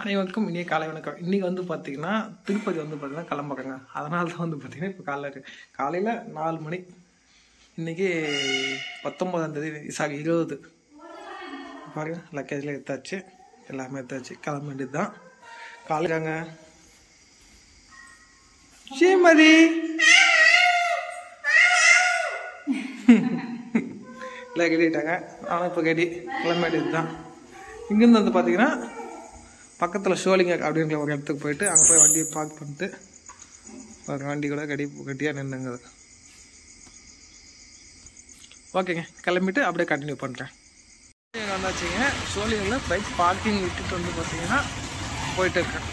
அனைவருக்கும் இனிய காலை வணக்கம். இன்றைக்கி வந்து பார்த்திங்கன்னா திருப்பதி வந்து பார்த்திங்கன்னா கிளம்புறேங்க. அதனால தான் வந்து பார்த்திங்கன்னா இப்போ காலையில் 4 மணி. இன்றைக்கி 19ஆம் தேதி, 20 பாருங்க. லக்கேஜில் எடுத்தாச்சு, எல்லாமே எடுத்தாச்சு, கிளம்ப வேண்டியது தான். காலையிலாங்க ஸ்ரீமதி எல்லாம் கட்டிட்டாங்க. ஆனால் இப்போ கட்டி கிளம்ப வேண்டியது தான். இங்கேருந்து வந்து பார்த்திங்கன்னா பக்கத்தில் ஷோலிங்க அப்படிங்கிற ஒரு இடத்துக்கு போயிட்டு அங்கே போய் வண்டியை பார்க் பண்ணிட்டு ஒரு வண்டி கூட கட்டியாக நின்றுங்க. ஓகேங்க, கிளம்பிட்டு அப்படியே கண்டினியூ பண்ணுறேன். வந்தாச்சுங்க. ஷோலிங்கில் பைக் பார்க்கிங் விட்டுட்டு வந்து பார்த்தீங்கன்னா போயிட்டு இருக்கேன்.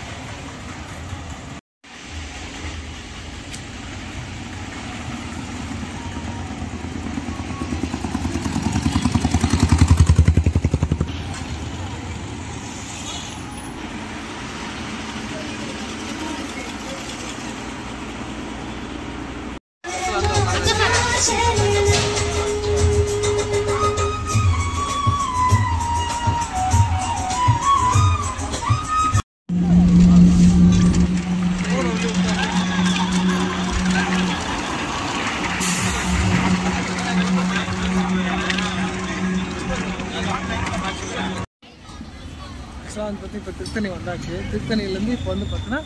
வந்து இப்போ திருத்தணி வந்தாச்சு. திருத்தணிலேருந்து இப்போ வந்து பார்த்தீங்கன்னா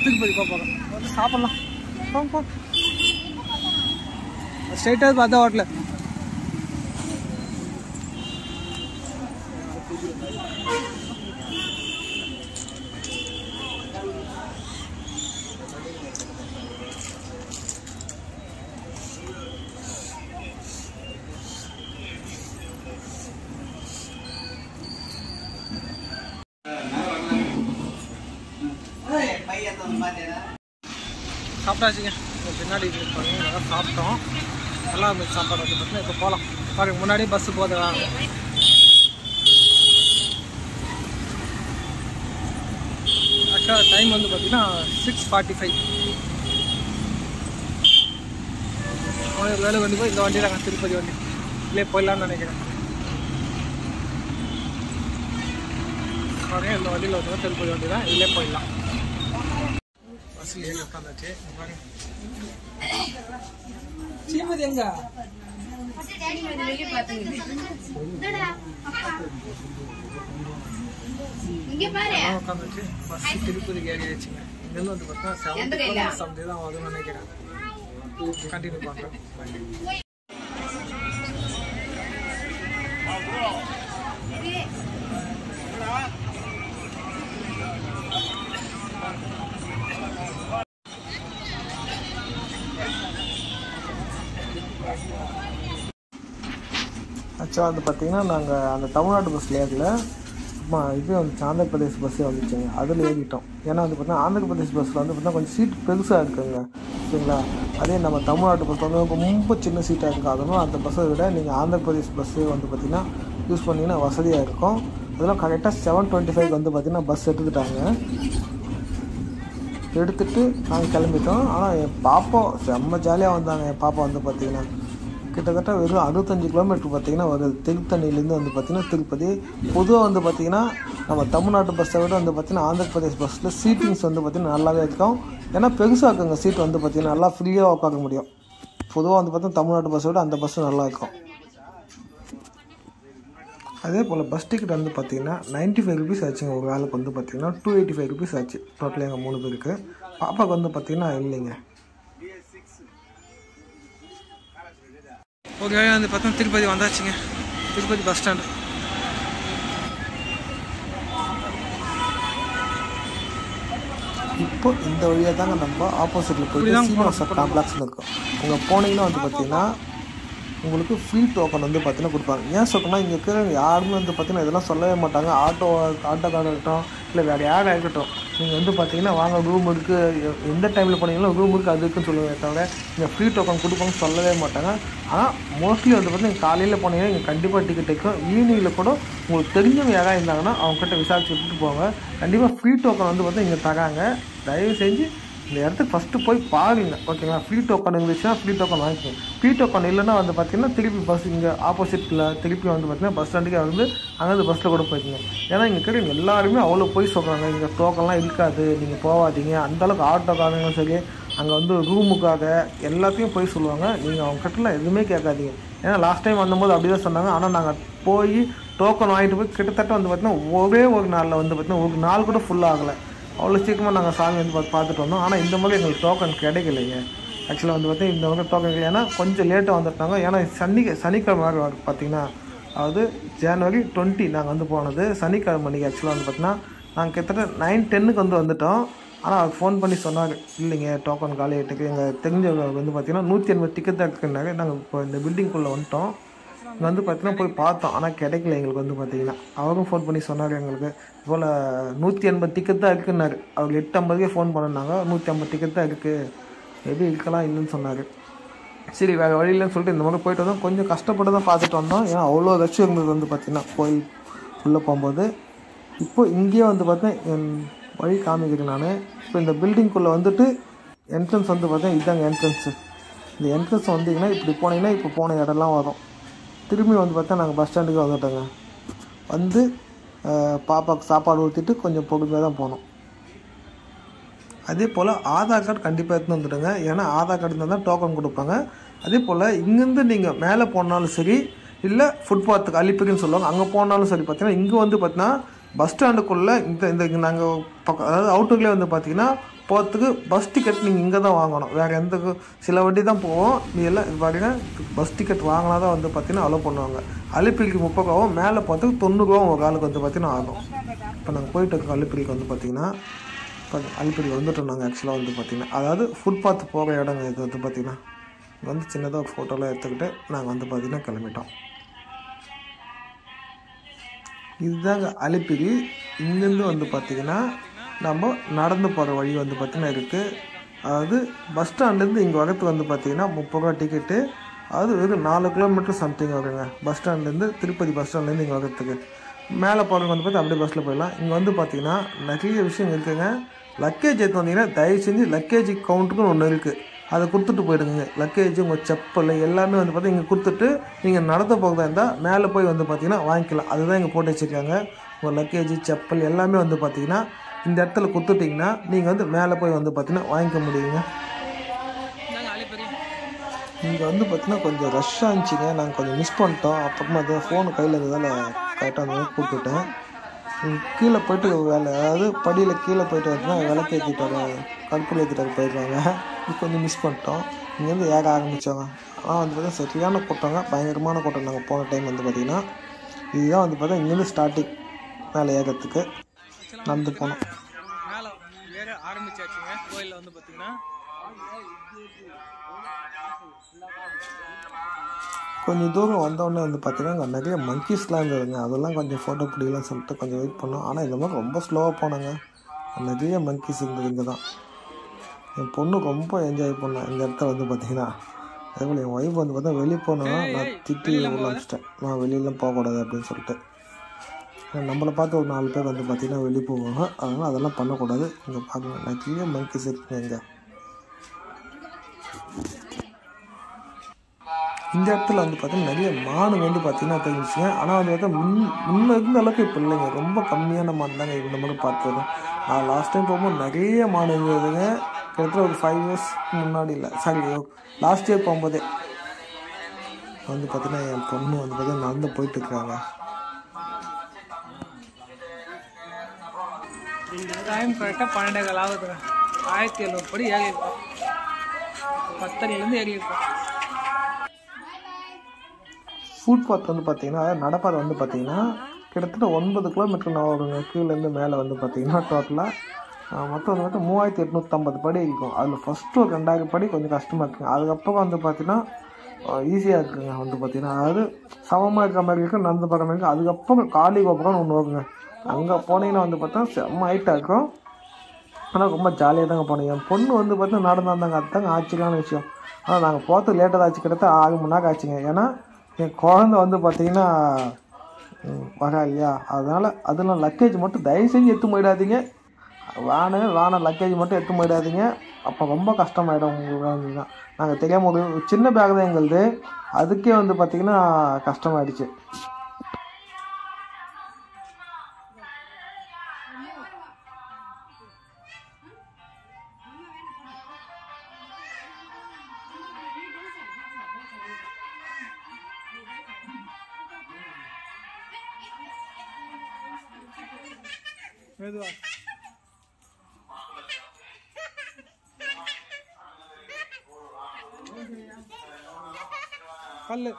திருப்பதி போகிறோம். வந்து சாப்பிட்லாம். போ ஸ்ட்ரைட்டாக பார்த்தா ஹோட்டலில் சாப்பிட்டாச்சுங்க. பின்னாடி நல்லா சாப்பிட்டோம். நல்லா இருந்துச்சு சாப்பாடு. வந்து பார்த்தீங்கன்னா இப்போ போகலாம். பாருங்க, முன்னாடியே பஸ்ஸு போகுது. ஆக்சுவலாக டைம் வந்து பார்த்தீங்கன்னா 6:45. வேலை வண்டி போய் இந்த வண்டி தாங்க, திருப்பதி வண்டி. இல்லையே போயிடலான்னு நினைக்கிறேன். பாருங்க, இந்த வண்டியில் வந்து திருப்பதி வண்டி தான். இல்லையே போயிடலாம். பஸ்ஸில் ஏறி உட்காந்தாச்சு. பாருங்க ஸ்ரீமதி எங்க உட்காந்துச்சு. பஸ் திருப்பதிக்கு ஏறி ஆயிடுச்சுங்க. இங்கேருந்து வந்து பார்த்தீங்கன்னா 7 தான் வரும்னு நினைக்கிறேன். கண்டினியூ பண்ணுறேன். ஆக்சுவலாக வந்து பார்த்திங்கன்னா நாங்கள் அந்த தமிழ்நாடு பஸ்ஸில் ஏறல. இது வந்துச்சு, ஆந்திர பிரதேஷ் பஸ்ஸே வந்துச்சுங்க. அதில் ஏறிட்டோம். ஏன்னா வந்து பார்த்தீங்கன்னா ஆந்திர பிரதேஷ் பஸ்ஸில் வந்து பார்த்தீங்கன்னா கொஞ்சம் சீட் பெருசாக இருக்குங்க, சரிங்களா. அதே நம்ம தமிழ்நாட்டு பஸ் வந்து ரொம்ப சின்ன சீட்டாக இருக்குது. அதனால் அந்த பஸ்ஸை விட நீங்கள் ஆந்திர பிரதேஷ் பஸ்ஸு வந்து பார்த்திங்கன்னா யூஸ் பண்ணிங்கன்னா வசதியாக இருக்கும். அதெல்லாம் கரெக்டாக 7:25 வந்து பார்த்திங்கன்னா பஸ் எடுத்துகிட்டு நாங்கள் கிளம்பிட்டோம். ஆனால் என் பாப்பா செம்ம ஜாலியாக வந்தாங்க. என் பாப்பா வந்து பார்த்திங்கன்னா கிட்டத்தட்ட வெறும் 65 கிலோமீட்டர் பார்த்திங்கன்னா வருது திருத்தணிலேருந்து வந்து பார்த்திங்கன்னா திருப்பதி. பொதுவாக வந்து பார்த்திங்கன்னா நம்ம தமிழ்நாட்டு பஸ்ஸை விட வந்து பார்த்திங்கன்னா ஆந்திர பிரதேஷ் பஸ்ஸில் சீட்டிங்ஸ் வந்து பார்த்திங்கன்னா நல்லாவே இருக்கும். ஏன்னா பெருசாக இருக்குங்க சீட் வந்து பார்த்திங்கன்னா நல்லா ஃப்ரீயாக உட்கார முடியும். பொதுவாக வந்து பார்த்திங்கன்னா தமிழ்நாட்டு பஸ்ஸை விட அந்த பஸ்ஸு நல்லா இருக்கும். அதே போல் பஸ் டிக்கெட் வந்து பார்த்திங்கன்னா 95 ருபீஸ் ஆச்சுங்க. ஒரு ஆளுக்கு வந்து பார்த்திங்கன்னா 285 ருபீஸ் ஆச்சு டோட்டலாக எங்கள் 3 பேருக்கு. பாப்பாவுக்கு வந்து பார்த்திங்கன்னா இல்லைங்க. ஓகே, வந்து பார்த்தா திருப்பதி வந்தாச்சுங்க. Tirupati bus stand. இப்போ இந்த வழியாக தாங்க நம்ம ஆப்போசிட்டில் போயிட்டு சீனிவாச காம்ப்ளெக்ஸில் இருக்கோம். அங்கே போனீங்கன்னா வந்து பார்த்தீங்கன்னா உங்களுக்கு ஃப்ரீ டோக்கன் வந்து பார்த்தீங்கன்னா கொடுப்பாங்க. ஏன் சொல்கிறேன்னா இங்கே இருக்கிற யாருமே வந்து பார்த்தீங்கன்னா இதெல்லாம் சொல்லவே மாட்டாங்க. ஆட்டோக்காரர் இருக்கட்டும், இல்லை வேறு யாராக இருக்கட்டும், நீங்கள் வந்து பார்த்தீங்கன்னா வாங்க ரூம் இருக்குது, எந்த டைமில் போனீங்கன்னா ரூம் இருக்குது அது இருக்குன்னு சொல்லுவேன் தவிர இங்கே ஃப்ரீ டோக்கன் கொடுப்பாங்கன்னு சொல்லவே மாட்டாங்க. ஆனால் மோஸ்ட்லி வந்து பார்த்தீங்கன்னா காலையில் போனீங்கன்னா இங்கே கண்டிப்பாக டிக்கெட் இருக்கும். ஈவினிங்கில் கூட உங்களுக்கு தெரிஞ்சவங்க யாராக இருந்தாங்கன்னா அவங்ககிட்ட விசாரிச்சு விட்டுட்டு போவாங்க. கண்டிப்பாக ஃப்ரீ டோக்கன் வந்து பார்த்தீங்கன்னா இங்கே தராங்க. தயவு செஞ்சு இந்த இடத்துக்கு ஃபஸ்ட்டு போய் பாருங்க ஓகேங்களா. ஃப்ரீ டோக்கன் இருந்துச்சுன்னா ஃப்ரீ டோக்கன் வாங்கிக்கோங்க. ஃப்ரீ டோக்கன் இல்லைன்னா வந்து பார்த்தீங்கன்னா திருப்பி பஸ் இங்கே ஆப்போசிட்டில் திருப்பி வந்து பார்த்தீங்கன்னா பஸ் ஸ்டாண்டுக்கே வந்து அங்கேருந்து பஸ்ஸில் கூட போய்க்குங்க. ஏன்னா இங்கே இருக்கிற எல்லாருமே அவ்வளோ போய் சொல்கிறாங்க, இங்கே டோக்கன்லாம் இருக்காது, நீங்கள் போகாதீங்க. அந்தளவுக்கு ஆட்டோக்காரங்களும் சரி அங்கே வந்து ரூமுக்காக எல்லாத்தையும் போய் சொல்லுவாங்க. நீங்கள் அவங்க கிட்டலாம் எதுவுமே கேட்காதீங்க. ஏன்னா லாஸ்ட் டைம் வந்தபோது அப்படி தான் சொன்னாங்க. ஆனால் நாங்கள் போய் டோக்கன் வாங்கிட்டு போய் கிட்டத்தட்ட வந்து பார்த்தீங்கன்னா ஒரே ஒரு நாளில் வந்து பார்த்தீங்கன்னா ஒரு நாள் கூட ஃபுல் ஆகலை. அவ்வளோ சீக்கிரமாக நாங்கள் சாமி வந்து பார்த்துட்டு வந்தோம். ஆனால் இந்த மாதிரி எங்களுக்கு டோக்கன் கிடைக்கலைங்க. ஆக்சுவலாக வந்து பார்த்தீங்கன்னா இந்த மாதிரி டோக்கன் இல்லை. ஏன்னா கொஞ்சம் லேட்டாக வந்துட்டாங்க. ஏன்னா சனிக்கிழமை பார்த்தீங்கன்னா அதாவது January 20 நாங்கள் வந்து போனது சனிக்கிழமை அன்றைக்கி. ஆக்சுவலாக வந்து பார்த்தீங்கன்னா நாங்கள் கிட்டத்தட்ட 9-10 வந்துட்டோம். ஆனால் அவர் ஃபோன் பண்ணி சொன்னார், இல்லைங்க டோக்கன் காலி ஆகிட்டுக்கு. எங்கள் தெரிஞ்சவங்க வந்து பார்த்தீங்கன்னா 180 டிக்கெட் தான் இருக்குன்னாங்க. நாங்கள் இப்போ இந்த பில்டிங்குள்ளே வந்துட்டோம். இங்கே வந்து பார்த்தீங்கன்னா போய் பார்த்தோம், ஆனால் கிடைக்கல எங்களுக்கு வந்து பார்த்தீங்கன்னா. அவரும் ஃபோன் பண்ணி சொன்னார் எங்களுக்கு போல் 180 டிக்கெட் தான் இருக்குன்னாரு. அவர் 8:50 ஃபோன் பண்ணினாங்க, 150 டிக்கெட் தான் இருக்குது, எது இருக்கலாம் இல்லைன்னு சொன்னார். சரி வேறு வழி இல்லைன்னு சொல்லிட்டு இந்த மாதிரி போய்ட்டு வந்தோம். கொஞ்சம் கஷ்டப்பட்டு தான் பார்த்துட்டு வந்தோம். ஏன்னா அவ்வளோ ரஷ் இருந்தது வந்து பார்த்திங்கன்னா கோயில் உள்ளே போகும்போது. இப்போது இங்கேயே வந்து பார்த்தீங்கன்னா வழி காமிக்கிறேன் நான். இப்போ இந்த பில்டிங்குள்ளே வந்துட்டு என்ட்ரன்ஸ் வந்து பார்த்தீங்கன்னா இதுதாங்க என்ட்ரன்ஸு. இந்த என்ட்ரன்ஸ் வந்தீங்கன்னா இப்படி போனீங்கன்னா இப்போ போன இடம்லாம் வரும். திரும்பி வந்து பார்த்தா நாங்கள் பஸ் ஸ்டாண்டுக்கு வந்துட்டோங்க. வந்து பாப்பாவுக்கு சாப்பாடு ஊற்றிட்டு கொஞ்சம் பொறுமையாக தான் போனோம். அதே போல் ஆதார் கார்டு கண்டிப்பாக எடுத்துன்னு வந்துடுங்க. ஏன்னா ஆதார் கார்டு இருந்தால் தான் டோக்கன் கொடுப்பாங்க. அதே போல் இங்கேருந்து நீங்கள் மேலே போனாலும் சரி, இல்லை ஃபுட்பாத்துக்கு அலிப்பிரின்னு சொல்லுவாங்க, அங்கே போனாலும் சரி பார்த்தீங்கன்னா இங்கே வந்து பார்த்தீங்கன்னா பஸ் ஸ்டாண்டுக்குள்ளே இந்த நாங்கள் பக்கம் அதாவது அவுட்டர்லேயே வந்து பார்த்தீங்கன்னா போகிறதுக்கு பஸ் டிக்கெட் நீங்கள் இங்கே தான் வாங்கணும். வேறு எந்த சில வண்டி தான் போவோம். நீ எல்லாம் பார்த்தீங்கன்னா பஸ் டிக்கெட் வாங்கினா தான் வந்து பார்த்தீங்கன்னா அலோவ் பண்ணுவாங்க. அலிப்பிரிக்கு 30 ரூபாவும் மேலே போகிறதுக்கு 90 ரூபாவும் ஒரு ஆளுக்கு வந்து பார்த்தீங்கன்னா ஆகும். இப்போ நாங்கள் போயிட்டு இருக்கோம் அலிப்பிரிக்கு வந்து பார்த்தீங்கன்னா. இப்போ அலிப்பிரிக்கு வந்துட்டோம் நாங்கள். ஆக்சுவலாக வந்து பார்த்திங்கன்னா அதாவது ஃபுட்பாத் போகிற இடங்க இது வந்து பார்த்திங்கன்னா. இங்கே வந்து சின்னதாக ஒரு ஃபோட்டோலாம் எடுத்துக்கிட்டு நாங்கள் வந்து பார்த்திங்கன்னா கிளம்பிட்டோம். இதுதாங்க அலிப்பிரி. இங்கேருந்து வந்து பார்த்திங்கன்னா நம்ம நடந்து போகிற வழி வந்து பார்த்திங்கன்னா இருக்குது. அதாவது பஸ் ஸ்டாண்ட்லேருந்து இங்கே வரத்துக்கு வந்து பார்த்திங்கன்னா 30 ரூபா டிக்கெட்டு. அதாவது வெறும் 4 கிலோமீட்டர் சம்திங் வருங்க பஸ் ஸ்டாண்ட்லேருந்து, திருப்பதி பஸ் ஸ்டாண்ட்லேருந்து இங்கே வரத்துக்கு. மேலே போகிறவங்க வந்து பார்த்து அப்படியே பஸ்ஸில் போயிடலாம். இங்கே வந்து பார்த்திங்கன்னா நிறைய விஷயம் இருக்குதுங்க. லக்கேஜ் எடுத்து வந்தீங்கன்னா தயவு செஞ்சு லக்கேஜ் கவுண்ட்டுக்குன்னு ஒன்று இருக்குது, அதை கொடுத்துட்டு போயிடுங்க. லக்கேஜ் உங்கள் செப்பல் எல்லாமே வந்து பார்த்தீங்கன்னா இங்கே கொடுத்துட்டு நீங்கள் நடந்து போகிறதா இருந்தால் மேலே போய் வந்து பார்த்தீங்கன்னா வாங்கிக்கலாம். அதுதான் இங்கே போட்டு வச்சுருக்காங்க. உங்கள் லக்கேஜ் செப்பல் எல்லாமே வந்து பார்த்தீங்கன்னா இந்த இடத்துல கொடுத்துட்டிங்கன்னா நீங்கள் வந்து மேலே போய் வந்து பார்த்தீங்கன்னா வாங்கிக்க முடியுங்க. இங்கே வந்து பார்த்தீங்கன்னா கொஞ்சம் ரஷ்ஷாக இருந்துச்சுங்க. நாங்கள் கொஞ்சம் மிஸ் பண்ணிட்டோம். அப்புறமா அது ஃபோனு கையில் இருந்ததால் கரெக்டாக அந்த கூப்பிட்டுட்டேன். கீழே போய்ட்டு வேலை அதாவது படியில் கீழே போய்ட்டு வந்துன்னா விளக்கு ஏற்றிட்டாங்க, கற்பூரம் ஏற்றிட்டாங்க போயிடுவாங்க. இது கொஞ்சம் மிஸ் பண்ணிட்டோம். இங்கேருந்து ஏக ஆரம்பித்தாங்க. ஆனால் வந்து பார்த்தீங்கன்னா சரியான கூட்டங்க, பயங்கரமான கூட்டம். நாங்கள் போன டைம் வந்து பார்த்திங்கன்னா இதுதான் வந்து பார்த்தா இங்கேருந்து ஸ்டார்டிங் மேலே ஏகத்துக்கு நடந்து போனோம். மேலே வேற ஆரம்பிச்சாச்சுங்க. கோயிலில் வந்து பார்த்தீங்கன்னா கொஞ்சம் தூரம் வந்தோடனே வந்து பார்த்தீங்கன்னா அங்கே நிறைய மங்கீஸ்லாம் இருந்ததுங்க. அதெல்லாம் கொஞ்சம் ஃபோட்டோ பிடிக்கலாம்னு சொல்லிட்டு கொஞ்சம் வெயிட் பண்ணோம். ஆனால் இந்த மாதிரி ரொம்ப ஸ்லோவாக போனாங்க. நிறைய மங்கீஸ் இருந்தது இங்கே தான். என் பொண்ணு ரொம்ப என்ஜாய் பண்ணேன் இந்த இடத்துல வந்து பார்த்தீங்கன்னா. அதேபோல் என் ஒய்ஃப் வந்து பார்த்தா வெளியே போனோன்னா நான் திட்டி உள்ள அனுப்பிச்சிட்டேன், நான் வெளியெல்லாம் போகக்கூடாது அப்படின்னு சொல்லிட்டு. நம்மளை பார்த்து ஒரு 4 பேர் வந்து பார்த்திங்கன்னா வெளியே போவாங்க. அதனால் அதெல்லாம் பண்ணக்கூடாது. இங்கே பார்க்கணும் நிறைய மங்கீஸ் இருக்குங்க இங்கே. இந்த இடத்துல வந்து பார்த்தீங்கன்னா நிறைய மான் வந்து பார்த்திங்கன்னா தெரிஞ்சிச்சுங்க. ஆனால் வந்து பார்த்தா முன்ன இருந்த அளவுக்கு இப்போ இல்லைங்க. ரொம்ப கம்மியான மான் தாங்க இந்த மாதிரி பார்த்தது. நான் லாஸ்ட் டைம் போகும்போது நிறைய மான் இருந்ததுங்க. கிட்டத்தட்ட ஒரு 5 years முன்னாடி இல்லை, சாரி லாஸ்ட் இயர் போகும்போதே வந்து பார்த்தீங்கன்னா என் பொண்ணு வந்து பார்த்தீங்கன்னா நடந்து போயிட்டுருக்காங்க. டைம் கரெக்டாக 12:15 ஆகுதுங்க. 1700 படி ஏறியிருக்கோம். 10:30லேருந்து ஏறியிருக்கோம். ஃபுட்பாத் வந்து பார்த்திங்கன்னா நடப்பாதை வந்து பார்த்திங்கன்னா கிட்டத்தட்ட 9 கிலோமீட்டர் நான் வருங்க. கீழேருந்து மேலே வந்து பார்த்திங்கன்னா டோட்டலாக மொத்தம் வந்து பார்த்தா 3850 படி இருக்கும். அதில் ஃபஸ்ட்டு ஒரு 2000 படி கொஞ்சம் கஷ்டமாக இருக்குங்க. அதுக்கப்புறம் வந்து பார்த்திங்கன்னா ஈஸியாக இருக்குங்க. வந்து பார்த்திங்கன்னா அதாவது சமமாக இருக்கிற மாதிரி இருக்கும், நடந்து பார்க்குற மாதிரி இருக்கும். அதுக்கப்புறம் காளி கோபுரம்னு ஒன்று வருங்க. அங்கே போனீங்கன்னா வந்து பார்த்தா செம்ம ஹைட்டாக இருக்கும். ஆனால் ரொம்ப ஜாலியாக தாங்க போனோம். என் பொண்ணு வந்து பார்த்தா நடந்து வந்தாங்க. அதுதாங்க ஆச்சரியமான விஷயம். ஆனால் நாங்கள் போகிறது லேட்டாக ஆச்சு, கிட்டத்தட்ட 6 மணி நேரம் ஆச்சுங்க. ஏன்னா என் குழந்தை வந்து பார்த்திங்கன்னா வரா இல்லையா, அதனால் அதெல்லாம் லக்கேஜ் மட்டும் தயவு செஞ்சு எடுத்து போயிடாதீங்க. வேனை லக்கேஜ் மட்டும் எடுத்து போயிடாதீங்க, அப்போ ரொம்ப கஷ்டமாயிடும் உங்களுக்கு. தான் நாங்கள் தெரியாமல் ஒரு சின்ன பேக் தான் எங்களுது, அதுக்கே வந்து பார்த்திங்கன்னா கஷ்டமாயிடுச்சு. மெதுவா கல்லு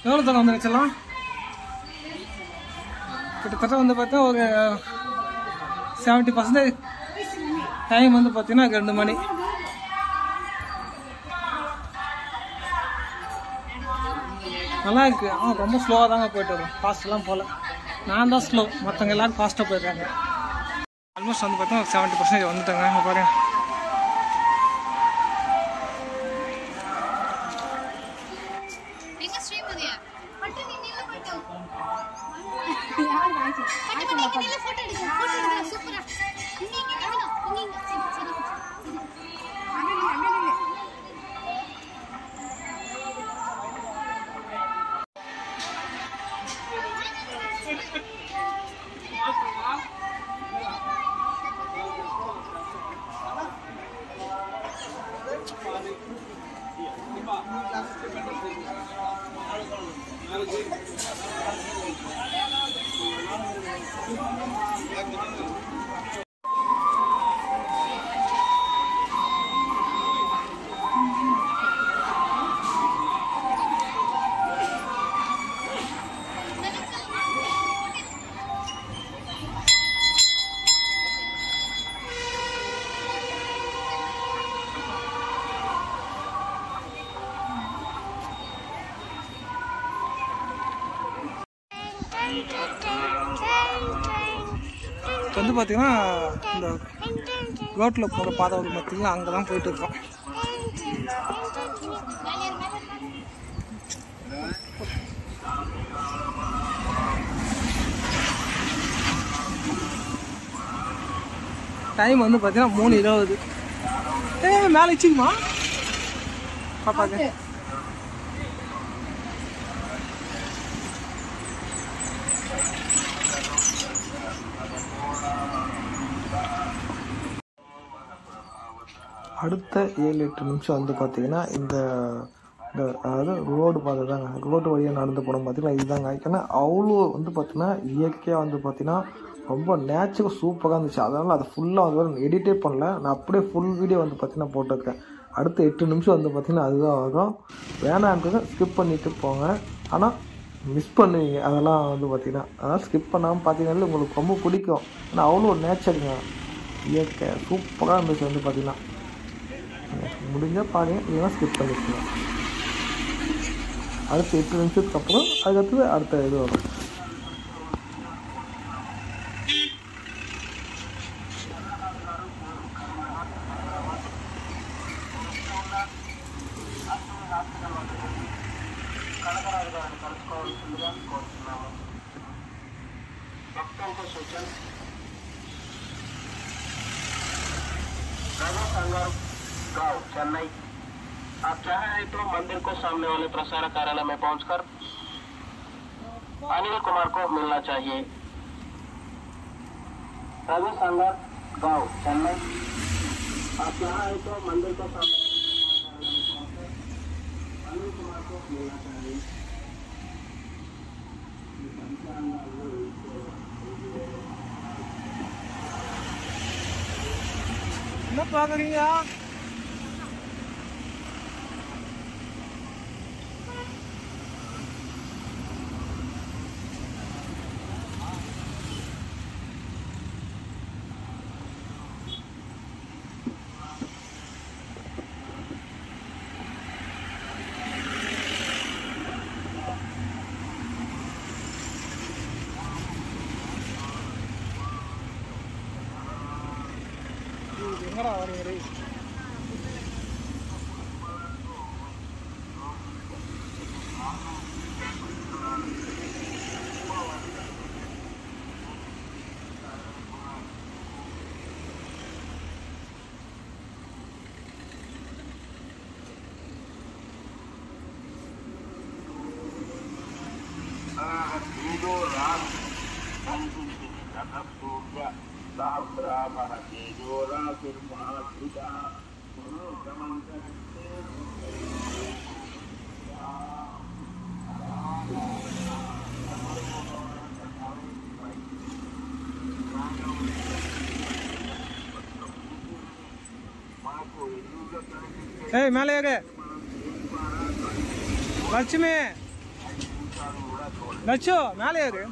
எவ்வளோ தூரம் வந்துருச்சலாம்? கிட்டத்தட்ட வந்து பார்த்தா ஒரு 70%. டைம் வந்து பார்த்தீங்கன்னா 2 மணி. நல்லா இருக்கு. ரொம்ப ஸ்லோவாக தாங்க போயிட்டு வரும், ஃபாஸ்ட்லாம் போகல. நான் தான் ஸ்லோ, மற்றவங்க எல்லாரும் ஃபாஸ்ட்டாக போயிருக்காங்க. ஆல்மோஸ்ட் வந்து பார்த்தா 70% வந்துட்டாங்க பாருங்க. இப்போ வந்து பார்த்தீங்கன்னா இந்த ரோட்டில் போகிற பாதை வந்து பார்த்தீங்கன்னா அங்கே தான் போயிட்டு இருக்கோம். டைம் வந்து பார்த்தீங்கன்னா 3:20. மேலே வச்சுக்குமா பாப்பாக்கு? அடுத்த 7-8 நிமிஷம் வந்து பார்த்திங்கன்னா இந்த அதாவது ரோடு பாதை தாங்க, ரோடு வழியாக நடந்து போனோம் பார்த்திங்கன்னா இதுதாங்க. ஏன்னா அவ்வளோ வந்து பார்த்திங்கன்னா இயற்கையாக வந்து பார்த்திங்கன்னா ரொம்ப நேச்சுரல் சூப்பராக இருந்துச்சு. அதனால் அதை ஃபுல்லாக வந்து எடிட்டே பண்ணல, நான் அப்படியே ஃபுல் வீடியோ வந்து பார்த்திங்கன்னா போட்டிருக்கேன். அடுத்த 8 நிமிஷம் வந்து பார்த்திங்கன்னா அதுதான் வரும். வேணான்றது ஸ்கிப் பண்ணிவிட்டு போங்க, ஆனால் மிஸ் பண்ணுவீங்க அதெல்லாம் வந்து பார்த்திங்கன்னா. அதனால் ஸ்கிப் பண்ணாமல் பார்த்தீங்கன்னா உங்களுக்கு ரொம்ப பிடிக்கும். ஆனால் அவ்வளோ நேச்சருங்க, இயற்கை சூப்பராக இருந்துச்சு வந்து பார்த்திங்கன்னா. முடிஞ்சால் பாருங்கள், இல்லைன்னா ஸ்கிப் பண்ணிக்கலாம். அடுத்த 8 நிமிஷத்துக்கு அப்புறம் அதுக்கடுத்தது அடுத்த இது வரும். गांव चेन्नई। आप चाहें तो मंदिर को सामने वाले प्रसारक कार्यालय में पहुंचकर अनिल कुमार को मिलना चाहिए। रवि संगर गांव चेन्नई। आप चाहें तो मंदिर को सामने अनिल कुमार को मिलना चाहिए। என்ன பார்க்குறீங்க? போடுங்க ரைஸ். ஏய் மேலே ஏறு லட்சுமி, லட்சு மேலே ஏறு.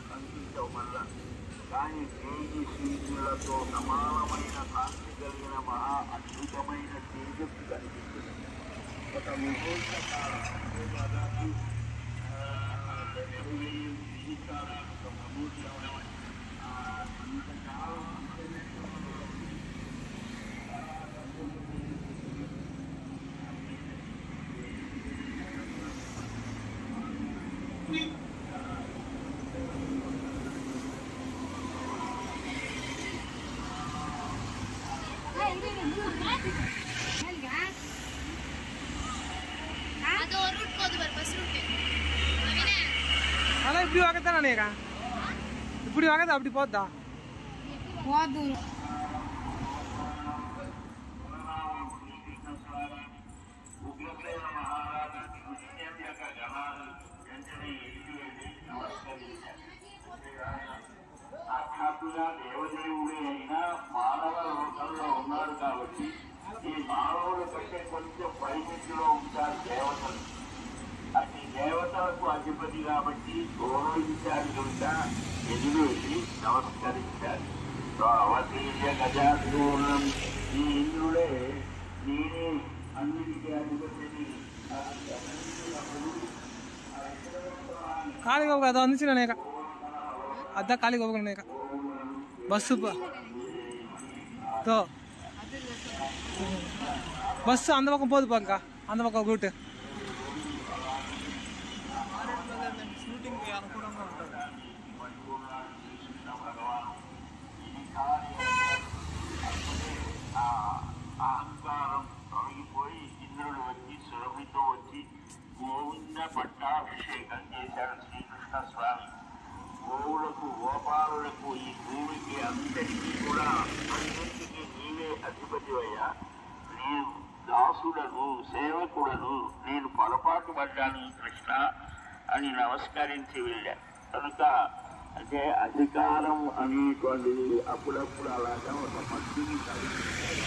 அதான் இப்படி வாங்கத்தான் நினைக்கிறேன். இப்படி வாங்கதான் அப்படி போதா போதும். సాక్షాత్తుగా దేవదేవుడే అయినా మానవ లోకంలో ఉన్నాడు కాబట్టి ఈ మానవుల కంటే కొంచెం పరిమితిలో ఉంటారు దేవతలు. అతి దేవతలకు అధిపతి కాబట్టి గౌరవించాలి కనుక ఎదురేసి నమస్కరించాలి. అవతీర్య గజాదూర్ణం, ఈ ఇంద్రుడే నేనే అన్నిటికీ అధిపతిని. ఖాళీ బాబు అది అందించిన నేక అద్దా ఖాళీ బాబు నేక బస్సు బస్సు అంద పక్కం పోదుపా, ఇంకా అంద పక్క రూట్ అహంకారం తొలగిపోయి ఇంద్రుడు వచ్చి సురభితో వచ్చి గోవింద పట్టాభిషేకం చేశాడు శ్రీకృష్ణ స్వామి. గోవులకు గోపాలులకు ఈ భూమికి అందరికీ కూడా అన్నింటికీ నీవే అధిపతి అయ్యా. నేను దాసులను సేవకులను నేను పొరపాటు పడ్డాను కృష్ణ అని నమస్కరించి వెళ్ళా. కనుక అంటే అధికారం అనేటువంటిది అప్పుడప్పుడు అలాగా ఒక భక్తిని కలిగిస్తుంది.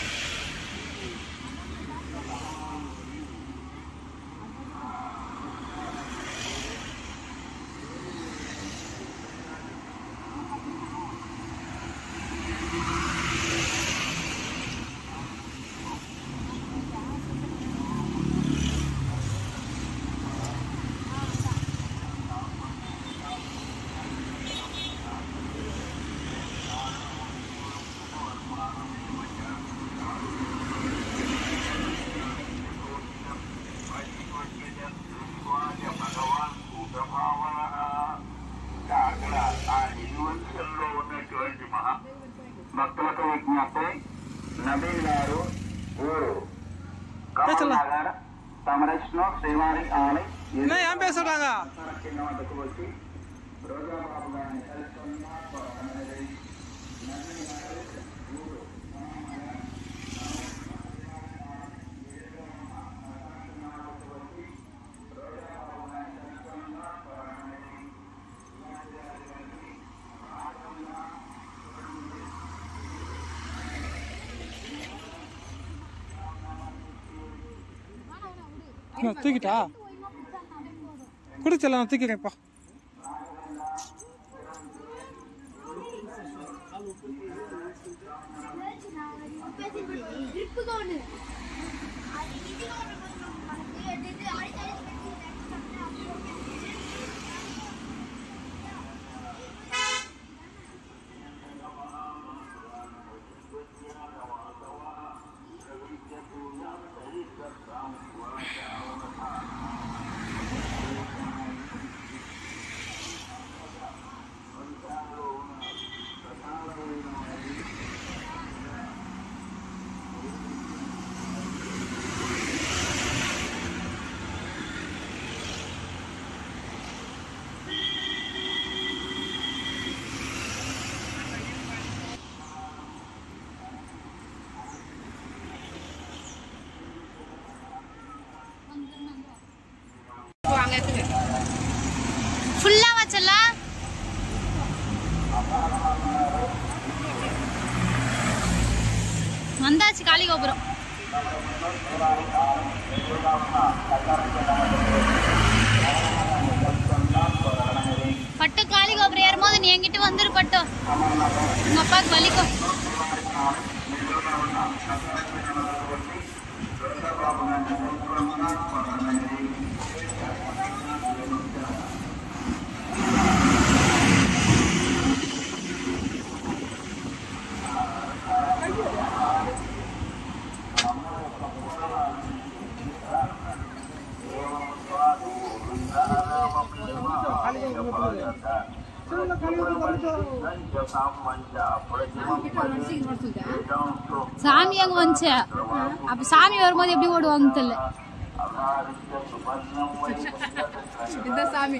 అక్కడ ఆ నిర్వంశంలో ఉన్నటువంటి భక్తులకు విజ్ఞప్తి. నబీ గారు ఊరు నగర్ సమరక్షణ శ్రీవారి ఆలయ కింద వద్దకు వచ్చి రోజాబాబు గారిని தூக்கிட்டா குடிச்சல நான் தூக்கிறேன்ப்பா. கோபுரம். பட்டு காளி கோபுரம் ஏறும்போது நீ என்கிட்ட வந்துரு பட்டு. உங்க அப்பாவுக்கு வலிக்கும். சாமி அங்க வந்துச்சு. அப்ப சாமி வரும்போது எப்படி ஓடுவாங்க தெரியல. இந்த சாமி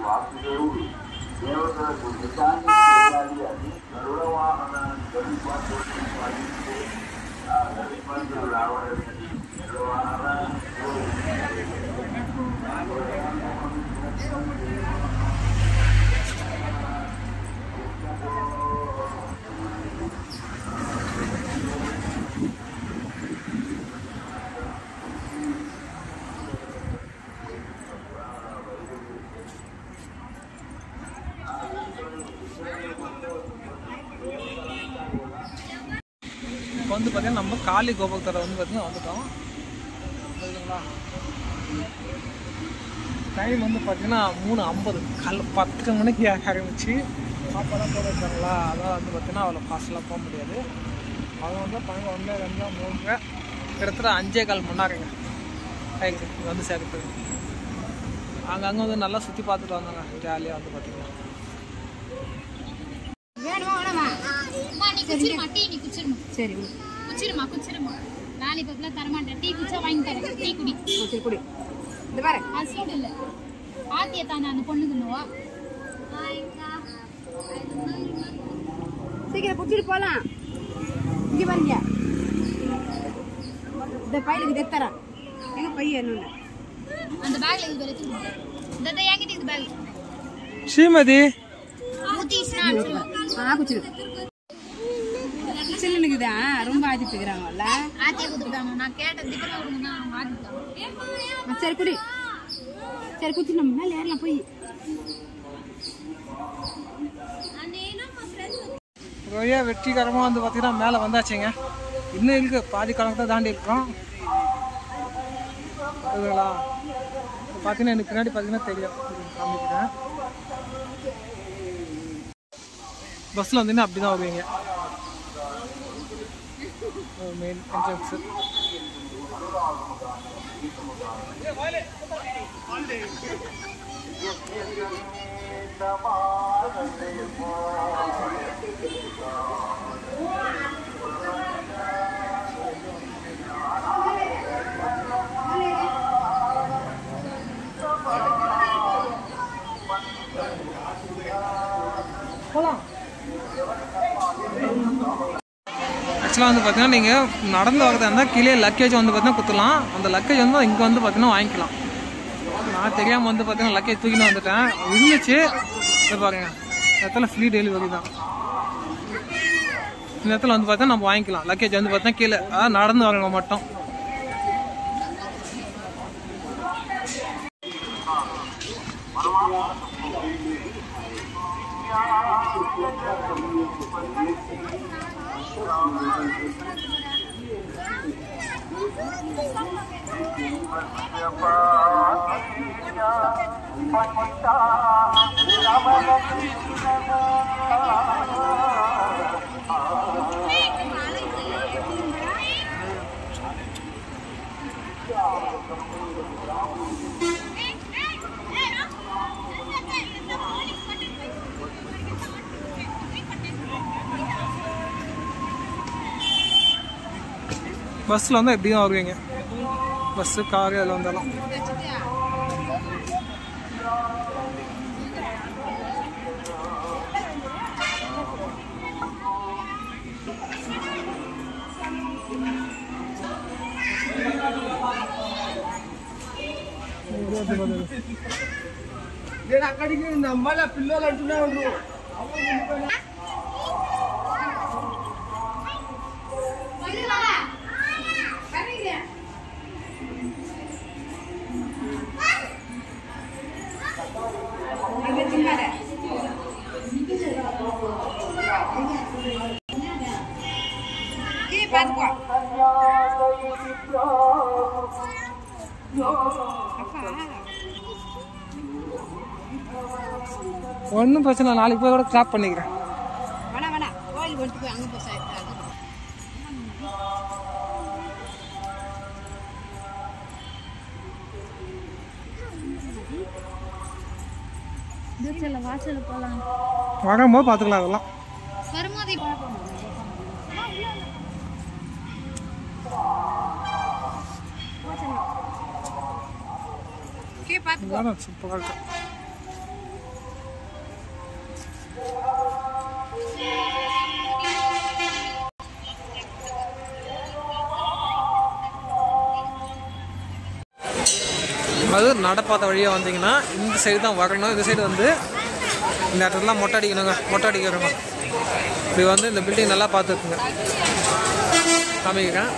వాసుదేవుడు దేవతలకు నిజాన్ని చేయాలి అని గరుడవాహన గరుడిపంతులు ఆ గరుడిపంతులు రావడం గరుడవాహన இப்போ வந்து பார்த்தீங்கன்னா நம்ம காளி கோபுரத்தில் வந்து பார்த்தீங்கன்னா வந்துட்டோம். புரியுதுங்களா? டைம் வந்து பார்த்தீங்கன்னா 3:50 காலைல 10 மணிக்கு ஆரம்பிச்சு சாப்பாடாக போட வச்சாங்களா. அதான் வந்து பார்த்தீங்கன்னா அவ்வளோ ஃபாஸ்ட்லாம் போக முடியாது. அவங்க வந்து 11, 2, 3 கிட்டத்தட்ட 5.25 மணி நேரங்க ஆயிடுச்சு இங்கே வந்து சேர்க்குறது. அங்கங்கே வந்து நல்லா சுற்றி பார்த்துட்டு வந்தாங்க ஜாலியாக வந்து பார்த்தீங்கன்னா. சரி குச்சிருமா லாலிபப்லாம் தரமாட்டேன். டீ குச்சா வாங்கி தரேன். டீ குடி. சரி குடி. இந்த பாரு அது சூடு இல்லை. ஆத்தியை தானே அந்த பொண்ணு தின்னுவா. சீக்கிரம் குடிச்சிட்டு போலாம். இங்க பாருங்க இந்த பையனுக்கு தெத்தரேன். எங்க பையன் என்ன அந்த பேக்ல இது வரைக்கும் இந்த என்கிட்ட இது பேக் ஸ்ரீமதி குச்சிரு சில்லுனுக்குதா ரொம்ப ஆத்திட்டு இருக்கிறாங்கல்ல. ஆத்தியை கொடுத்துட்டாங்க. நான் கேட்டேன் திக்கமா கொடுங்க. அவங்க ஆத்திட்டாங்க. சரி குடி. சரி குச்சி நம்ம மேல ஏறலாம் போய். ரொய்யா வெற்றிகரமாக வந்து பார்த்தீங்கன்னா மேலே வந்தாச்சுங்க. இன்னும் இருக்கு பாதி கணக்கு தான் தாண்டி இருக்கோம். அதுங்களா பார்த்தீங்கன்னா எனக்கு பின்னாடி பார்த்தீங்கன்னா தெரியும் காமிக்கிறேன். பஸ்ஸில் வந்தீங்கன்னா அப்படி தான் வருவீங்க. மெயின் என்ட்ரன்ஸு போகலாம். ஆக்சுவலாக வந்து பார்த்தீங்கன்னா நீங்கள் நடந்து வரதா இருந்தால் கீழே லக்கேஜ் வந்து பார்த்தீங்கன்னா குற்றலாம். அந்த லக்கேஜ் வந்து இங்கே வந்து பார்த்தீங்கன்னா வாங்கிக்கலாம். நான் தெரியாமல் வந்து பார்த்தீங்கன்னா லக்கேஜ் தூக்கின்னு வந்துட்டேன். இருந்துச்சு இதை பாருங்க. இந்த இடத்துல ஃப்ரீ டெலிவரி தான். இந்த இடத்துல வந்து பார்த்தா நம்ம வாங்கிக்கலாம். லக்கேஜ் வந்து பார்த்தீங்கன்னா கீழே அதாவது நடந்து வரவங்க மட்டும். பஸ்ஸில் வந்தால் எப்படியும் வருவீங்க. பஸ்ஸு காரு அதில் வந்தாலும் అక్కడికి నమ్మాల పిల్లలు అంటూనే ఉండరు. ஒன்றும் பிரச்சனை இல்லை, நாளைக்கு போய் கூட கிராப் பண்ணிக்கிறேன். வேணா வேணா கோயிலுக்கு வந்துட்டு போய் அங்கே போய் வாசல் போகலாம். வரும்போது பார்த்துக்கலாம். அதெல்லாம் வரும்போது சூப்பராக இருக்கும். அது நடப்பாத வழியாக வந்தீங்கன்னா இந்த சைடு தான் வரணும். இந்த சைடு வந்து இந்த இடத்துலலாம் மொட்டை அடிக்கணுங்க. மொட்டை அடிக்கிறோங்க. இப்படி வந்து இந்த பில்டிங் நல்லா பார்த்துக்குங்க. காமிக்கிறேன்.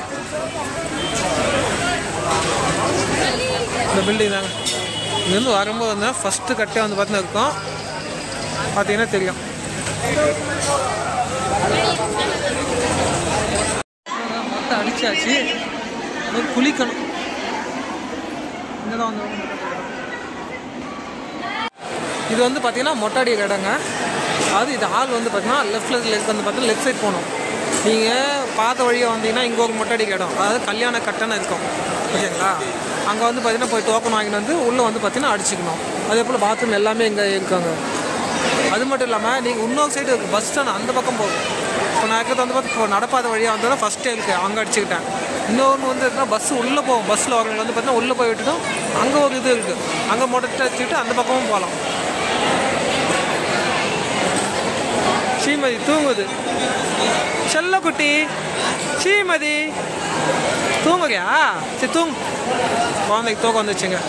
இந்த பில்டிங் தாங்க. இங்கேருந்து வரும்போது வந்து ஃபஸ்ட்டு கட்டே வந்து பார்த்தீங்கன்னா இருக்கும். பார்த்தீங்கன்னா தெரியும். மொட்டை அடிச்சாச்சு. குளிக்கணும். இங்கே தான் வந்து இது வந்து பார்த்தீங்கன்னா மொட்டை அடிக்கிற இடங்க. அது இது ஆள் வந்து பார்த்தீங்கன்னா லெஃப்ட் வந்து பார்த்தீங்கன்னா லெஃப்ட் சைட் போகணும். நீங்கள் பார்த்த வழியாக வந்தீங்கன்னா இங்கே ஒரு மொட்டை அடிக்கிற இடம், அதாவது கல்யாண கட்டணம் இருக்கும். ஓகேங்களா? அங்கே வந்து பார்த்தீங்கன்னா போய் டோக்கன் வாங்கிட்டு வந்து உள்ளே வந்து பார்த்தீங்கன்னா அடிச்சுக்கணும். அதே போல் பாத்ரூம் எல்லாமே இங்கே இருக்காங்க. அது மட்டும் இல்லாமல் நீங்கள் இன்னொரு சைடு இருக்குது பஸ் ஸ்டாண்ட், அந்த பக்கம் போகும். இப்போ நான் இருக்கிறது வந்து பார்த்து இப்போ நடப்பாத வழியாக வந்தால் ஃபஸ்ட்டே இருக்குது, அங்கே அடிச்சுக்கிட்டேன். இன்னொன்று வந்து இருக்குன்னா பஸ்ஸு உள்ளே போகும். பஸ்ஸில் வரவங்க வந்து பார்த்தீங்கன்னா உள்ளே போய் விட்டுட்டும் அங்கே ஒரு இது இருக்குது, அங்கே மொட்டை அடிச்சுக்கிட்டு அந்த பக்கமும் போகலாம். ஸ்ரீமதி தூங்குது. செல்லக்குட்டி ஸ்ரீமதி தூங்குறியா? சரி தூங்கு. குழந்தைக்கு தூக்கம் வந்துச்சுங்க.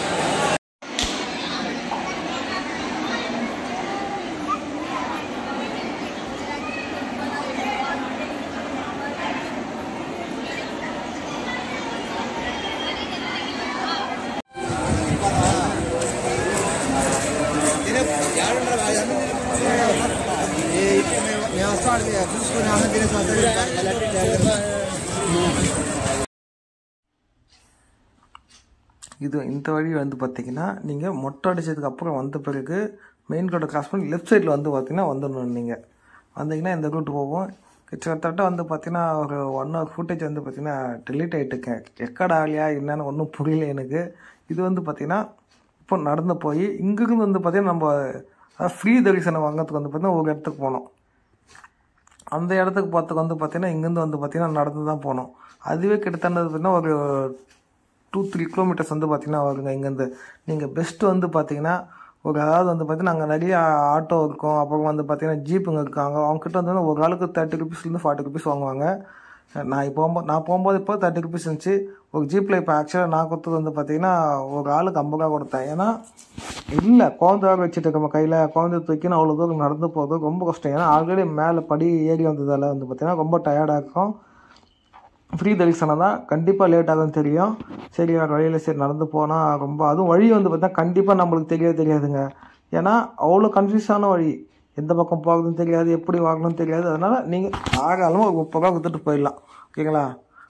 இது இந்த வழி வந்து பார்த்தீங்கன்னா நீங்கள் மொட்டை அடித்ததுக்கு அப்புறம் வந்த பிறகு மெயின் ரோட்டை கிராஸ் பண்ணி லெஃப்ட் சைடில் வந்து பார்த்தீங்கன்னா வந்துடணும். நீங்கள் வந்தீங்கன்னா இந்த ரூட்டு போவோம். கிட்டத்தட்ட வந்து பார்த்தீங்கன்னா ஒரு 1 hour ஃபுட்டேஜ் வந்து பார்த்தீங்கன்னா டெலீட் ஆகிட்டுருக்கேன். ரெக்கார்ட் ஆகலையா என்னன்னு ஒன்றும் புரியல எனக்கு. இது வந்து பார்த்தீங்கன்னா இப்போ நடந்து போய் இங்கிருந்து வந்து பார்த்தீங்கன்னா நம்ம ஃப்ரீ தரிசனம் வாங்கிறதுக்கு வந்து பார்த்தீங்கன்னா ஒரு இடத்துக்கு போனோம். அந்த இடத்துக்கு பார்த்துக்கு வந்து பார்த்தீங்கன்னா இங்கேருந்து வந்து பார்த்தீங்கன்னா நடந்து தான் போனோம். அதுவே கிட்டத்தட்ட பார்த்தீங்கன்னா ஒரு 2-3 கிலோமீட்டர்ஸ் வந்து பார்த்தீங்கன்னா வருங்க. இங்கேருந்து நீங்கள் பெஸ்ட்டு வந்து பார்த்தீங்கன்னா ஒரு அதாவது வந்து பார்த்தீங்கன்னா அங்கே நிறைய ஆட்டோ இருக்கும். அப்புறம் வந்து பார்த்தீங்கன்னா ஜீப்புங்க இருக்காங்க. அவங்ககிட்ட வந்து ஒரு ஆளுக்கு 30 rupeesலேருந்து 40 rupees வாங்குவாங்க. நான் போகும்போது இப்போ 30 rupees இருந்துச்சு. ஒரு ஜீப்பில் இப்போ ஆக்சுவலாக நான் கொடுத்தது வந்து பார்த்தீங்கன்னா ஒரு ஆளுக்கு 50 ரூபா கொடுத்தேன். ஏன்னா இல்லை குழந்தை வச்சுட்டு இருக்கோம் கையில், குழந்தை தூக்கின்னு அவ்வளோ தூரம் நடந்து போகிறது ரொம்ப கஷ்டம். ஏன்னா ஆல்ரெடி மேலே படி ஏறி வந்ததால் வந்து பார்த்தீங்கன்னா ரொம்ப டயர்டாக இருக்கும். ஃப்ரீ தரிசனம் தான், கண்டிப்பாக லேட் ஆகும்னு தெரியும். சரி வழியில் சரி நடந்து போனால் ரொம்ப அதுவும் வழி வந்து பார்த்தா கண்டிப்பாக நம்மளுக்கு தெரியாதுங்க. ஏன்னா அவ்வளோ கன்ஃபியூஸான வழி, எந்த பக்கம் போகுதுன்னு தெரியாது, எப்படி வாங்கணும்னு தெரியாது. அதனால் நீங்கள் ஆகாலமாக ஒரு 30 ரூபா கொடுத்துட்டு போயிடலாம். ஓகேங்களா?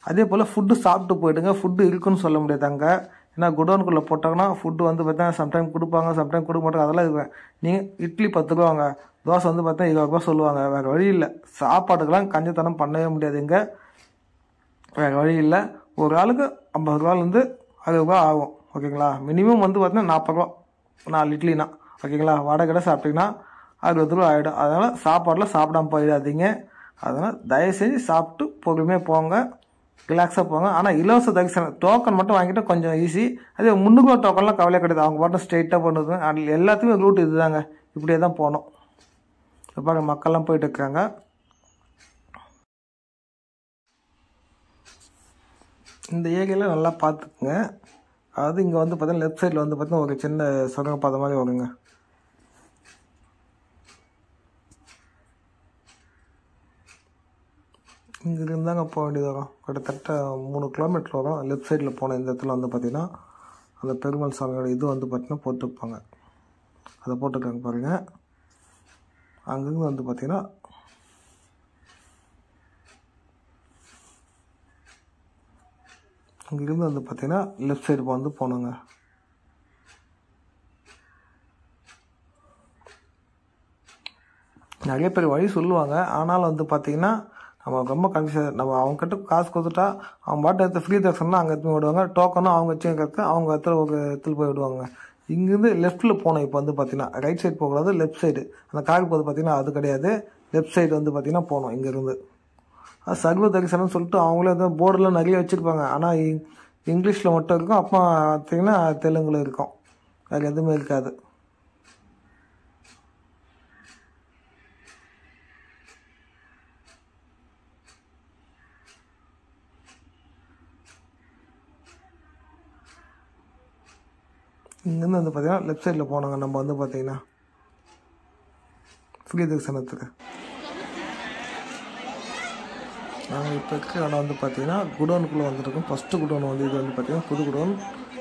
அதே போல் ஃபுட்டு சாப்பிட்டு போயிடுங்க. ஃபுட்டு இருக்குன்னு சொல்ல முடியாது அங்கே. ஏன்னா குடோனுக்குள்ளே போட்டாங்கன்னா ஃபுட்டு வந்து பார்த்தா சம்டைம் கொடுப்பாங்க, சம்டைம் கொடுக்க மாட்டாங்க. அதெல்லாம் இருக்குவேன். நீங்கள் இட்லி 10 ரூபாங்க, தோசை வந்து பார்த்தா 20 ரூபா சொல்லுவாங்க. வேறு வழி இல்லை. சாப்பாட்டுக்கெல்லாம் கஞ்சத்தனம் பண்ணவே முடியாது இங்கே. வேறு வழி இல்லை. ஒரு ஆளுக்கு 50 ரூபாலேருந்து 60 ரூபா ஆகும். ஓகேங்களா? மினிமம் வந்து பார்த்தீங்கன்னா 40 ரூபா 4 இட்லினா. ஓகேங்களா? வடை கடை சாப்பிட்டிங்கன்னா 60 ரூபா ஆகிடும். அதனால் சாப்பாடெலாம் சாப்பிடாம போயிடாதீங்க. அதனால் தயவுசெஞ்சு சாப்பிட்டு பொறுமையாக போங்க, ரிலாக்ஸாக போங்க. ஆனால் இலவச தரிசனம் டோக்கன் மட்டும் வாங்கிட்டு கொஞ்சம் ஈஸி. அதே 300 ரூபா டோக்கன்லாம் கவலையே கிடையாது. அவங்க பாட்டும் ஸ்ட்ரெயிட்டாக பண்ணுறது. அதில் எல்லாத்துக்குமே ரூட் இது தாங்க. இப்படியே தான் போகணும். இப்போ மக்கள்லாம் போயிட்டு இருக்காங்க. இந்த ஏரியாவில் நல்லா பார்த்துக்குங்க. அதாவது இங்கே வந்து பார்த்தீங்கன்னா லெஃப்ட் சைடில் வந்து பார்த்தீங்கன்னா ஒரு சின்ன சுரங்கப்பாதை மாதிரி வருங்க. இங்கே இருந்தாங்க போக வேண்டியது வரும். கிட்டத்தட்ட 3 கிலோமீட்டர் வரும். லெஃப்ட் சைடில் போன இந்த இடத்துல வந்து பார்த்திங்கன்னா அந்த பெருமாள் சாமியோட இது வந்து பார்த்திங்கன்னா போட்டுருப்பாங்க. அதை போட்டுருக்காங்க பாருங்கள். அங்கேருந்து வந்து பார்த்திங்கன்னா இங்கிருந்து வந்து பார்த்திங்கன்னா லெஃப்ட் சைடு வந்து போனோங்க. நிறைய பேர் வழி சொல்லுவாங்க. ஆனாலும் வந்து பார்த்திங்கன்னா நம்ம ரொம்ப கன்ஃபியூஸ். நம்ம அவங்ககிட்ட காசு கொடுத்துட்டா அவங்க பாட்டு எடுத்து ஃப்ரீ தர்ஷன்னா அங்கே எடுத்து விடுவாங்க. டோக்கனும் அவங்க வச்சு எடுத்து அவங்க இடத்துல ஒரு இடத்துல போய் விடுவாங்க. இங்கேருந்து லெஃப்ட்டில் போனோம். இப்போ வந்து பார்த்திங்கன்னா ரைட் சைடு போகக்கூடாது, லெஃப்ட் சைடு அந்த காருக்கு போது பார்த்திங்கன்னா அது கிடையாது. லெஃப்ட் சைடு வந்து பார்த்திங்கன்னா போனோம். இங்கேருந்து அது சர்வ தரிசனம்னு சொல்லிட்டு அவங்களே வந்து போர்டெலாம் நிறைய வச்சுருப்பாங்க. ஆனால் இங்கிலீஷில் மட்டும் இருக்கும். அப்போ பார்த்திங்கன்னா தெலுங்கில் இருக்கும். வேறு எதுவுமே இருக்காது. இங்கேருந்து வந்து பார்த்திங்கன்னா லெஃப்ட் சைடில் போனாங்க. நம்ம வந்து பார்த்திங்கன்னா ஃப்ரீ தரிசனத்துக்கு நாங்கள் இப்போ இருக்கிற இடம் வந்து பார்த்திங்கன்னா குடோனுக்குள்ளே வந்துருக்கோம். ஃபஸ்ட்டு குடோன் வந்து இது வந்து பார்த்திங்கன்னா புது குடோன்.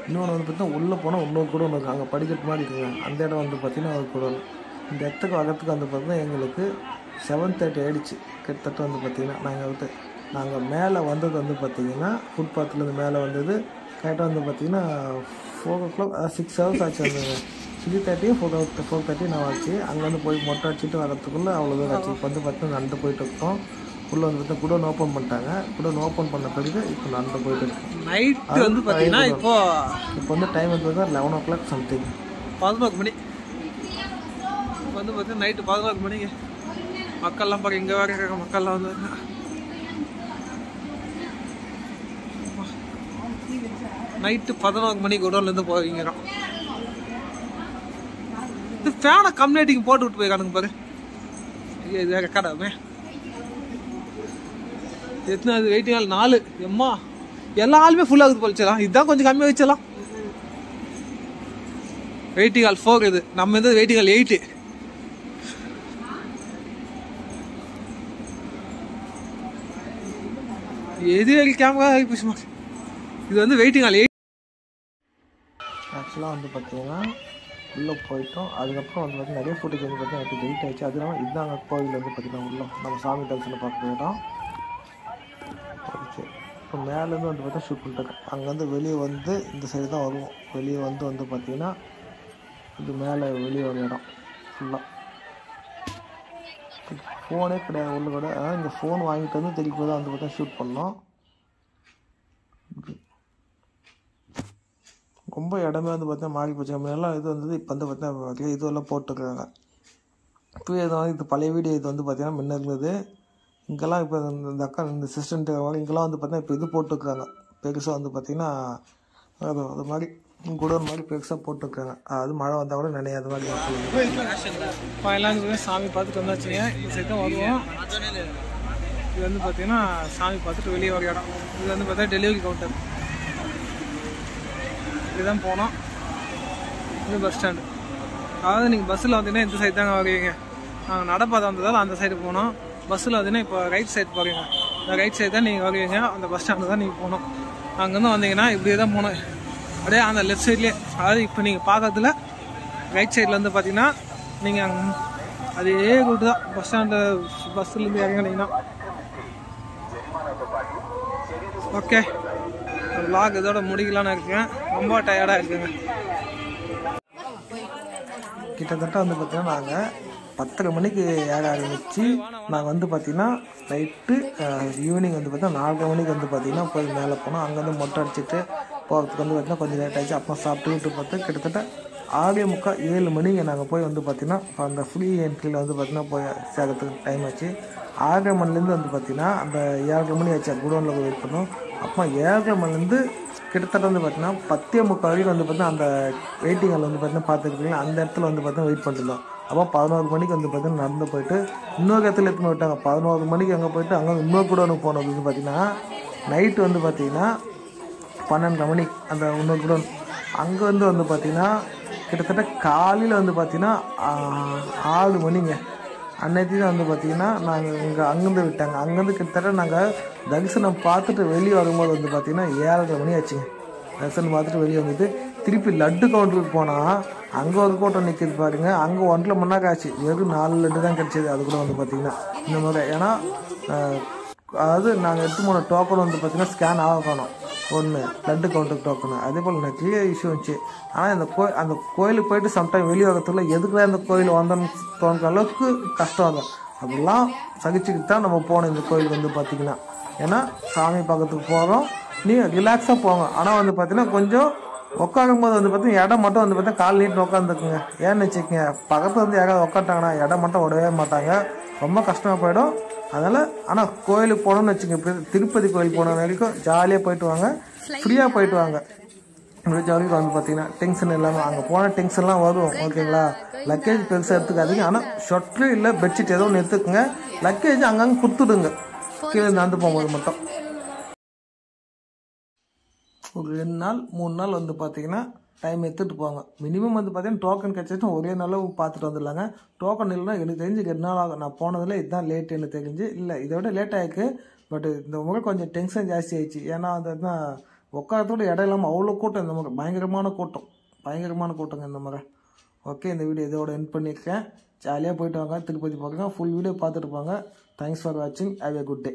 இன்னொன்று வந்து பார்த்திங்கன்னா உள்ளே போனால் இன்னொரு குடோன் இருக்குது. அங்கே படிக்கட்டு மாதிரி இருக்குங்க. அந்த இடம் வந்து பார்த்திங்கன்னா ஒரு குடோன். இந்த இடத்துக்கு வரத்துக்கு வந்து பார்த்திங்கன்னா எங்களுக்கு 7:30 ஆகிடுச்சு. கிட்டத்தட்ட வந்து பார்த்திங்கன்னா நாங்கள் மேலே வந்தது வந்து பார்த்திங்கன்னா ஃபுட்பாத்துலேருந்து மேலே வந்தது கரெக்டாக வந்து பார்த்திங்கன்னா 4 o'clock 6 hours ஆச்சு. அந்த 3:30 4:30 நான் ஆச்சு. அங்கேருந்து போய் மொட்டை அடிச்சுட்டு வரத்துக்குள்ளே அவ்வளோதான் ஆச்சு. இப்போ வந்து பார்த்திங்கன்னா நடந்து போயிட்டு இருக்கோம். உள்ளே வந்து பார்த்தா குடோன் ஓப்பன் பண்ணிட்டாங்க. குடோன் ஓப்பன் பண்ண பிறகு இப்போ நடந்து போயிட்டு இருக்கோம். நைட்டு வந்து பார்த்தீங்கன்னா இப்போ வந்து டைம் வந்து 11 o'clock சம்திங் 11 மணி. இப்போ வந்து பார்த்தீங்கன்னா நைட்டு 11 மணிக்கு மக்கள்லாம் பாருங்க. இங்கே வேறு இருக்க மக்கள்லாம் வந்து நைட்டு 11 மணிக்கு குடோன்லேருந்து போகிறோம். இது ஃபேனை கம்யூனிட்டிக்கு போட்டு விட்டு போயிருக்கானுங்க பாரு. இது ரெக்கார்ட் ஆகுமே. எத்தனாவது வெயிட்டிங் ஹால் 4. எம்மா எல்லா ஆளுமே ஃபுல்லாகுது போலிச்சலாம். இதுதான் கொஞ்சம் கம்மியாக வச்சலாம். வெயிட்டிங் ஹால் 4 இது. நம்ம இருந்தது வெயிட்டிங் ஹால் 8. எது கேமரா புஷ்மா. இது வந்து வெயிட்டிங் ஹால் 8. ஆக்சுவலாக வந்து பார்த்தீங்கன்னா உள்ளே போயிட்டோம். அதுக்கப்புறம் வந்து பார்த்தீங்கன்னா நிறைய ஃபுட்டேஜ் வந்து பார்த்தீங்கன்னா எனக்கு வெயிட் ஆகிடுச்சு. அது இல்லாமல் இதுதாங்க கோவில் வந்து பார்த்திங்கன்னா உள்ள நம்ம சாமி தரிசனம் பார்க்க இடம். இப்போ மேலேருந்து வந்து பார்த்தா ஷூட் பண்ணிட்டுருக்கேன். அங்கேருந்து வெளியே வந்து இந்த சைடு தான் வருவோம். வெளியே வந்து பார்த்திங்கன்னா இது மேலே வெளியே ஒரு இடம் ஃபுல்லாக ஃபோனே கிடையாது. உள்ள கூட இங்கே ஃபோன் வாங்கிட்டு வந்து திருப்பி தான் வந்து பார்த்தா ஷூட் பண்ணோம். ரொம்ப இடமே வந்து பார்த்தா மாறி போச்சு. முன்னெல்லாம் இது வந்தது. இப்போ வந்து பார்த்தா இதெல்லாம் போட்டுருக்காங்க. இப்போ இது பழைய வீடியோ. இது வந்து பார்த்திங்கன்னா முன்ன இருந்தது. இங்கெல்லாம் இப்போ இந்த அக்கா இந்த சிஸ்டன்ட்டு இங்கெல்லாம் வந்து பார்த்தீங்கன்னா இப்போ இது போட்டுருக்காங்க. பெருசாக வந்து பார்த்திங்கன்னா அது மாதிரி குடோன் மாதிரி பெருசாக போட்டுருக்காங்க. அது மழை வந்தால் கூட நினையாத மாதிரி. எல்லாம் சாமி பார்த்துட்டு வந்தாச்சுங்க. இந்த சைடு தான் வருவோம். இது வந்து பார்த்திங்கன்னா சாமி பார்த்துட்டு வெளியே வர இடம். இது வந்து பார்த்தா டெலிவரி கவுண்டர். இதுதான் போனோம். இது பஸ் ஸ்டாண்டு. அதாவது நீங்கள் பஸ்ஸில் வந்தீங்கன்னா இந்த சைடு தாங்க வருவீங்க. நாங்கள் நடப்பாதை வந்ததால் அந்த சைடு போனோம். பஸ்ஸில் வந்தீங்கன்னா இப்போ ரைட் சைடு போகிறீங்க. இந்த ரைட் சைடு தான் நீங்கள் வருவீங்க. அந்த பஸ் ஸ்டாண்டு தான் நீங்கள் போகணும். அங்கேருந்து வந்தீங்கன்னா இப்படியே தான் போகணும். அப்படியே அந்த லெஃப்ட் சைட்லேயே, அதாவது இப்போ நீங்கள் பார்க்கறதுல ரைட் சைடில் வந்து பார்த்தீங்கன்னா நீங்கள் அதே ரூட்டு தான். பஸ் ஸ்டாண்டு பஸ்ஸுலேருந்து இறங்கினீங்கன்னா ஓகே. வ்ளாக் இதோட முடிக்கலான்னு இருக்கேன். ரொம்ப டயர்டாக இருக்குங்க. கிட்டத்தட்ட வந்து பார்த்திங்கன்னா நாங்கள் 10:30 மணிக்கு ஏற ஆரம்பித்து நாங்கள் வந்து பார்த்திங்கன்னா நைட்டு ஈவினிங் வந்து பார்த்திங்கன்னா 4:30 மணிக்கு வந்து பார்த்திங்கன்னா போய் மேலே போனோம். அங்கேருந்து மொட்டை அடிச்சுட்டு போகிறதுக்கு வந்து பார்த்திங்கன்னா கொஞ்சம் லேட் ஆகிடுச்சு. அப்புறம் சாப்பிட்டு பார்த்து கிட்டத்தட்ட 6:45 7 மணிக்கு நாங்கள் போய் வந்து பார்த்திங்கன்னா அந்த ஃப்ரீ என்ட்ரியில் வந்து பார்த்திங்கன்னா போய் சேர்க்கறதுக்கு டைம் ஆச்சு. 6:30 மணிலேருந்து வந்து பார்த்திங்கன்னா அந்த 7:30 மணி ஆச்சு. குடோனில் போய் வெயிட் பண்ணோம். அப்போ 7:30 மணிலேருந்து கிட்டத்தட்ட வந்து பார்த்திங்கன்னா 10:45 வரைக்கும் வந்து பார்த்திங்கன்னா அந்த வெயிட்டிங் ஹால் வந்து பார்த்திங்கன்னா பார்த்துக்கிட்டிங்கன்னா அந்த இடத்துல வந்து பார்த்திங்கன்னா வெயிட் பண்ணிருந்தோம். அப்போ 11 மணிக்கு வந்து பார்த்திங்கன்னா நடந்து போயிட்டு இன்னொரு இடத்துல எடுத்துன்னு விட்டாங்க. 11 மணிக்கு அங்கே போயிட்டு அங்கே இன்னொரு குடோனுக்கு போனது வந்து பார்த்திங்கன்னா நைட்டு வந்து பார்த்திங்கன்னா 12:30 மணி அந்த இன்னொரு குடோன் அங்கே வந்து பார்த்தீங்கன்னா கிட்டத்தட்ட காலையில் வந்து பார்த்தீங்கன்னா 6 மணிங்க அன்னைக்கு தான் வந்து பார்த்தீங்கன்னா நாங்கள் இங்கே அங்கேருந்து விட்டாங்க. அங்கேருந்து கிட்டத்தட்ட நாங்கள் தரிசனம் பார்த்துட்டு வெளியே வரும்போது வந்து பார்த்தீங்கன்னா 7:30 மணி ஆச்சுங்க. தரிசனம் பார்த்துட்டு வெளியே வந்துட்டு திருப்பி லட்டு கவுண்டருக்கு போனால் அங்கே ஒரு கூட்டம் நிற்கிது பாருங்க. அங்கே 1.5 மணி நேரம் ஆச்சு. வெறும் 4 லட்டு தான் கிடச்சிது. அது கூட வந்து பார்த்திங்கன்னா இந்த மாதிரி ஏன்னா அதாவது நாங்கள் எடுத்து போன டோக்கன் வந்து பார்த்திங்கன்னா ஸ்கேன் ஆகணும் ஒன்று லட்டு கவுண்டருக்கு டோக்கனு. அதே போல் நிறைய இஷ்யூ இருந்துச்சு. ஆனால் அந்த கோயிலுக்கு போயிட்டு சம்டைம் வெளியே வரத்துக்குள்ள எதுக்குள்ள அந்த கோயில் வந்தோன்னு தோன்ற அளவுக்கு கஷ்டம் இருக்கும். அதெல்லாம் சகிச்சுக்கிட்டு தான் நம்ம போனோம் இந்த கோயிலுக்கு வந்து பார்த்திங்கன்னா. ஏன்னா சாமி பக்கத்துக்கு போகிறோம், நீங்கள் ரிலாக்ஸாக போங்க. ஆனால் வந்து பார்த்தீங்கன்னா கொஞ்சம் உட்காரும் போது வந்து பார்த்தீங்கன்னா இடம் மட்டும் வந்து பார்த்தீங்கன்னா கால் நீட்டு உட்காந்துக்குங்க. ஏன்னு வச்சுக்கோங்க, பக்கத்தில் வந்து யாராவது உட்காந்துட்டாங்கன்னா இடம் மட்டும் விடவே மாட்டாங்க, ரொம்ப கஷ்டமாக போயிடும். அதனால் ஆனால் கோயிலுக்கு போகணும்னு வச்சுக்கோங்க, திருப்பதி கோயிலுக்கு போன வரைக்கும் ஜாலியாக போயிட்டு வாங்க, ஃப்ரீயாக போயிட்டு வாங்க. முடிஞ்ச வரைக்கும் வந்து பார்த்தீங்கன்னா டென்ஷன் இல்லாமல் அங்கே போன டென்ஷன்லாம் வரும். ஓகேங்களா, லக்கேஜ் பெருசாக எடுத்துக்காதீங்க. ஆனால் ஷொட்ரு இல்லை பெட்ஷீட் ஏதோ ஒன்று எடுத்துக்கோங்க. லக்கேஜ் அங்கங்கே கொடுத்துடுங்க கீழே நடந்து போகும்போது மட்டும். ஒரு 2 நாள் 3 நாள் வந்து பார்த்தீங்கன்னா டைம் எடுத்துகிட்டு போவாங்க. மினிமம் வந்து பார்த்தீங்கன்னா டோக்கன் கிடச்சிட்டு ஒரே நாளில் பார்த்துட்டு வந்துடலாங்க. டோக்கன் இல்லைன்னா எனக்கு தெரிஞ்சு 2 நாள் ஆகும். நான் போனதில் இதுதான் லேட்டு எனக்கு தெரிஞ்சு. இல்லை இதை விட லேட் ஆகிருக்கு. பட் இந்த முறை கொஞ்சம் டென்ஷன் ஜாஸ்தி ஆயிடுச்சு. ஏன்னா அதுனா உட்காரத்தோட இடம் இல்லாமல் அவ்வளோ கூட்டம். இந்த முறை பயங்கரமான கூட்டங்க இந்த முறை. ஓகே, இந்த வீடியோ இதோட எண்ட் பண்ணியிருக்கேன். ஜாலியாக போயிட்டு வாங்க, திருப்பதி போங்க. ஃபுல் வீடியோ பார்த்துட்டு போங்க. தேங்க்ஸ் ஃபார் வாட்சிங். Have a good day.